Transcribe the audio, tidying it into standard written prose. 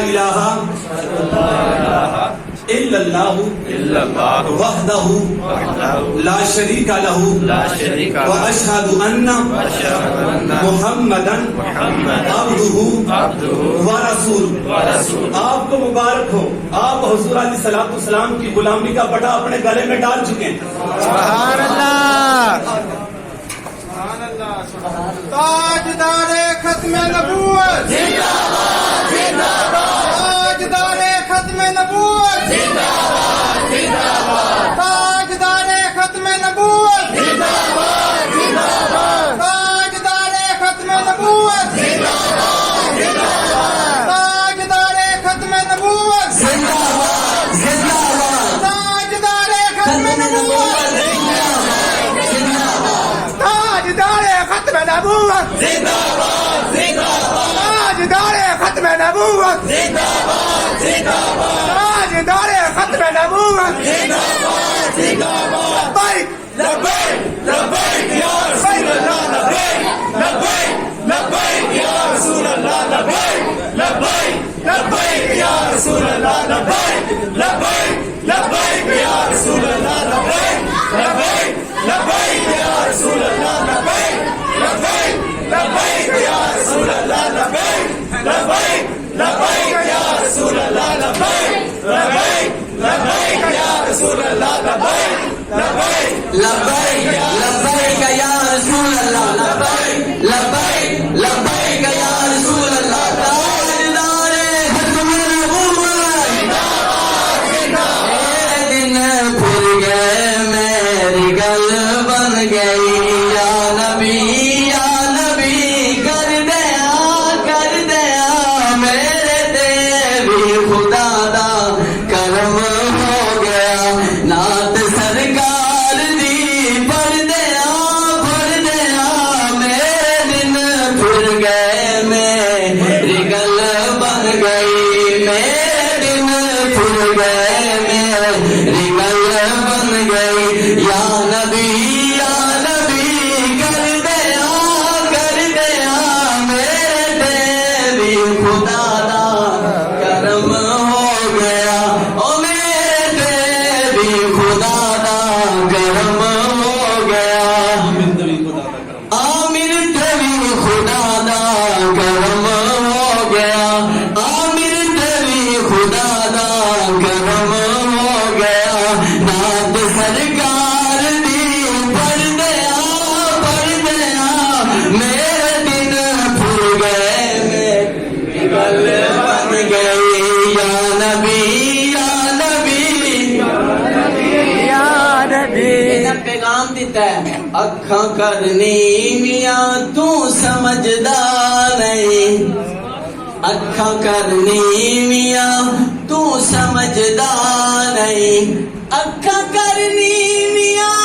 الہ الا اللہ وحدہ لا شریک لہ واشہد ان محمدا عبدہ ورسولہ۔ آپ کو مبارک ہو، آپ حضور علیہ الصلوۃ والسلام کی غلامی کا پٹا اپنے گلے میں ڈال چکے ہیں۔ سبحان اللہ، تاجدار ختم نبوت زندہ باد، زندہ باد، تاجدار ختم نبوت زندہ باد، زندہ باد، تاجدار ختم نبوت زندہ باد، زندہ باد، تاجدار ختم نبوت زندہ باد، زندہ باد، تاجدار ختم نبوت زندہ باد، زندہ باد، تاجدار ختم نبوت تاجدار ختم نبوت زندہ باد، زندہ باد، تاجدار ختم نبوت زندہ باد، زندہ باد، تاجدار ختم نبوت زندہ باد، زندہ باد، لبیک لبیک یا رسول اللہ، لبیک لبیک لبیک یا رسول اللہ، لبیک لبیک لبیک یا رسول اللہ، لبیک لبیک لبیک یا رسول اللہ، لبیک لبیک لبیک یا رسول اللہ، لبیک لبیک لبیک یا رسول اللہ، لبیک لبیک لبیک یا رسول اللہ، لبیک لبیک لبیک یا رسول اللہ، لبیک لبیک لبیک لبیک یا رسول اللہ، لبیک لبیک لبیک یا رسول اللہ، تاجدار ختم نبوت زندہ باد، زندہ باد، دن کھل گئے میری گل بن گئی، یا نبی کر دیا میرے تے بھی خدا دا کرم ہو گیا، نعت سرکار دی پڑھ دیا میرے دن کھل گئے میری گل بن گئی، میرے دن کھل گئے میری گل بن گئی، یا نبی کر دیا میرے تے بھی خدا دا کرم ہو گیا، او میرے تے بھی خدا دا کرم ہو گیا، عامر تے بھی خدا دا کرم ہو گیا، عامر تے بھی خدا دا کرم ہو گیا، نعت سرکار دی پڑھ دیا میرے دن کھل گئے میری گل بن گئی، یا نبی پیغام دیتا ہے، اکھاں کرنی میاں تو سمجھدار نہیں، اکھاں کرنی میاں تو سمجھدار نہیں، اکھاں کرنی میاں